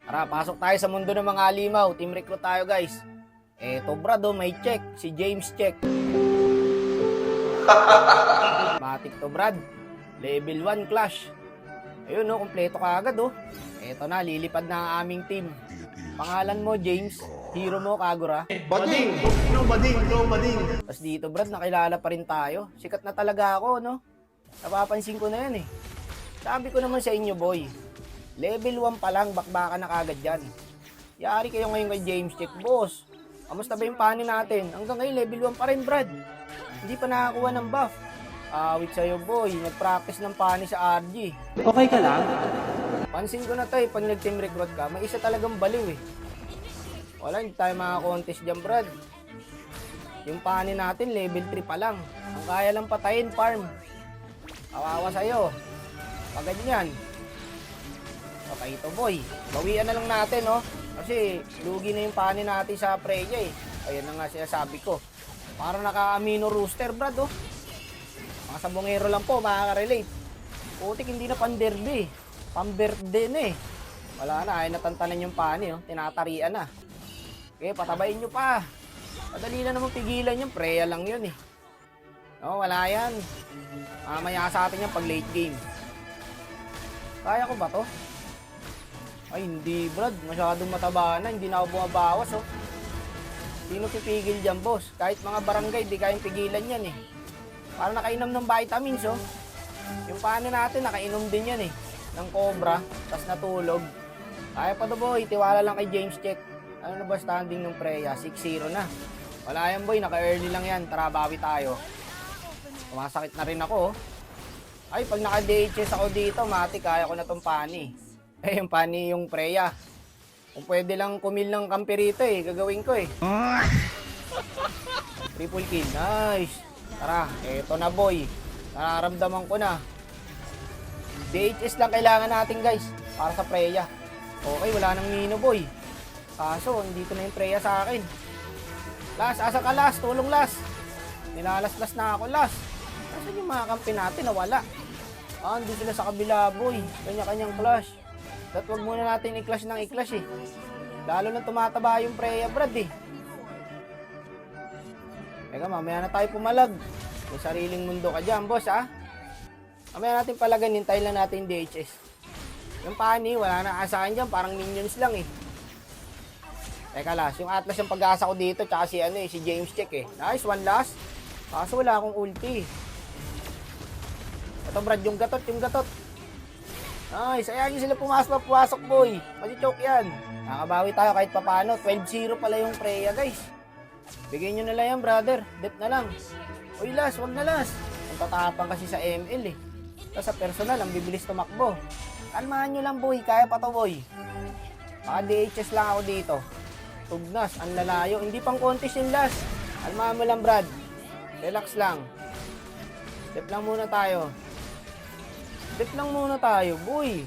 Tara, pasok tayo sa mundo ng mga alimaw. Team recruit tayo, guys. Eto, brad, may check. Si James check. Matik to, brad. Level 1 clash. Ayun, no, kompleto ka agad, oh. Eto na, lilipad na ang aming team. Pangalan mo, James. Hero mo, Kagura. Bading! No bading, no bading. Tapos dito, brad, nakilala pa rin tayo. Sikat na talaga ako, no? Napapansin ko na yan, eh. Sabi ko naman sa inyo, boy. Level 1 pa lang, bakbakan na kagad yan. Yari kayo ngayon kay James Check, boss. Kamusta ba yung panin natin? Hanggang ngayon, level 1 pa rin, brad. Hindi pa nakakuha ng buff. Awit sa'yo, boy. Nag-practice ng panin sa RG. Okay ka lang? Pansin ko na to, pag nag-team recruit ka, may isa talagang baliw, eh. Wala, hindi tayo makakontest dyan, brad. Yung panin natin, level 3 pa lang. Ang kaya lang patayin, farm. Kawawa sa'yo. Pag ganyan. Okay ito, boy. Bawian na lang natin, no? Kasi lugi na yung panin natin sa Freya, eh. Ayan na nga sinasabi ko. Parang naka-amino rooster, brad, oh. Mga sabongero lang po, makaka-relate. Putik, hindi na pan-derby. Pang-birthday na, eh. Wala na, ay natantanan yung panin, oh. Tinatarian na. Okay, patabayin nyo pa. Madali na naman pigilan yung Freya lang yun, eh. No, wala yan. Mamaya sa atin yan pag late game. Kaya ko ba to? Ay, hindi, brad. Masyadong mataba na. Hindi na ako bumabawas, oh. Sino pipigil dyan, boss? Kahit mga barangay, di kayang pigilan yan, eh. Para nakainom ng vitamins, oh. Yung paano natin, nakainom din yan, eh. Ng cobra, tas natulog. Kaya pa to, boy. Tiwala lang kay James Check. Ano na ba standing ng Freya? 6-0 na. Wala yan, boy. Naka-early lang yan. Tara, bawi tayo. Sumasakit na rin ako, oh. Ay, pag naka-DHS ako dito, mati, kaya ko na tong pani. Eh, yung pani yung Freya. Kung pwede lang kumil ng kampi rito, eh, gagawin ko, eh. Triple kill, nice. Tara, eto na, boy. Nararamdaman ko na. DHS lang kailangan natin, guys, para sa Freya. Okay, wala nang Nino, boy. Kaso, dito na yung Freya sa akin. Las, asa ka, Las? Tulong, Las. Nilalas-las na ako, Las. Kasi yung mga kampi natin, nawala. Hindi sila sa kabila, boy. Kanya-kanyang clash. At wag muna natin i-clash ng i-clash, eh. Lalo na tumataba yung Freya, brad, eh. Teka, mamaya na tayo pumalag. May sariling mundo ka dyan, boss, ha? Mamaya natin palagan, hintayin lang natin yung DHS. Yung pani, wala na asahan dyan. Parang minions lang, eh. Teka, Las. Yung Atlas yung pag-asa ko dito, tsaka si, si James Check, eh. Nice, one last. Kaso wala akong ulti. Ito, brad, yung gatot, yung gatot. Nice, ayan yung sila pumasok, boy. Mati-choke yan. Nakabawi tayo kahit papano. 12-0 pala yung Freya, guys. Bigyan nyo na lang yan, brother. Death na lang. Uy, Las, wag na, Las. Ang tatapang kasi sa ML, eh. Tapos sa personal, ang bibilis tumakbo. Kalmahan nyo lang, boy. Kaya pa to, boy. Baka DHS lang ako dito. Tugnas, ang lalayo. Hindi pang contest yung Las. Kalmahan mo lang, brad. Relax lang. Step lang muna tayo. Step lang muna tayo, boy.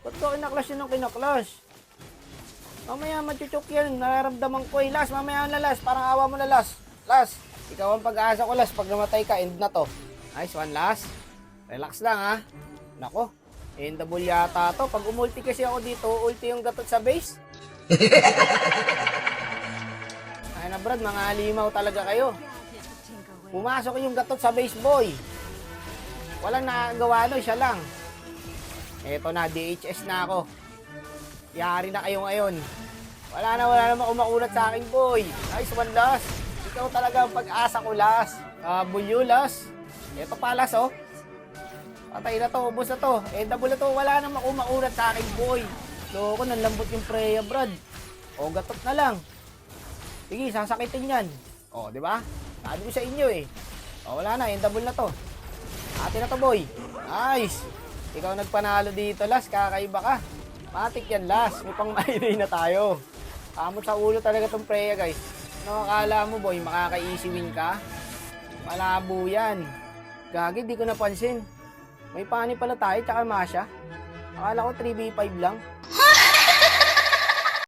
Ba't ko kinaklash yun ng kinaklash? Mamaya matchuchok yan. Nararamdaman ko, eh. Las, mamaya na, Las. Parang awa mo na, Las. Las, ikaw ang pag-asa ko, Las. Pag namatay ka, end na to. Nice one, Las. Relax lang, ha. Nako, endable yata to. Pag umulti kasi ako dito, ulti yung gatot sa base. Ay na, brad, mga alimaw talaga kayo. Pumasok yung gatot sa base, boy. Walang nakagawa, no, siya lang. Eto na, DHS na ako. Yari na kayo ngayon. Wala na makumakunat sa akin, boy. Nice one, Las. Ikaw talaga ang pag-asa ko, Las. Bulyo, Las. Eto pa, Las, oh. Patay na to, ubos na to. Double na to, wala na makumakunat sa akin, boy. Loko, nanlambot yung Freya, brad. O, gatot na lang. Sige, sasakitin yan. O, di ba? Sabi ko sa inyo, eh. O, wala na, double na to. Atin na to, boy. Nice. Ikaw nagpanalo dito, Las. Kakaiba ka. Matik yan, Las. May pang-mainay na tayo. Kamot sa ulo talaga tong Freya, guys. Ano akala mo, boy? Makaka-easy win ka? Malabo yan. Gagi, di ko napansin. May pani pala tayo, tsaka Masha. Akala ko 3v5 lang.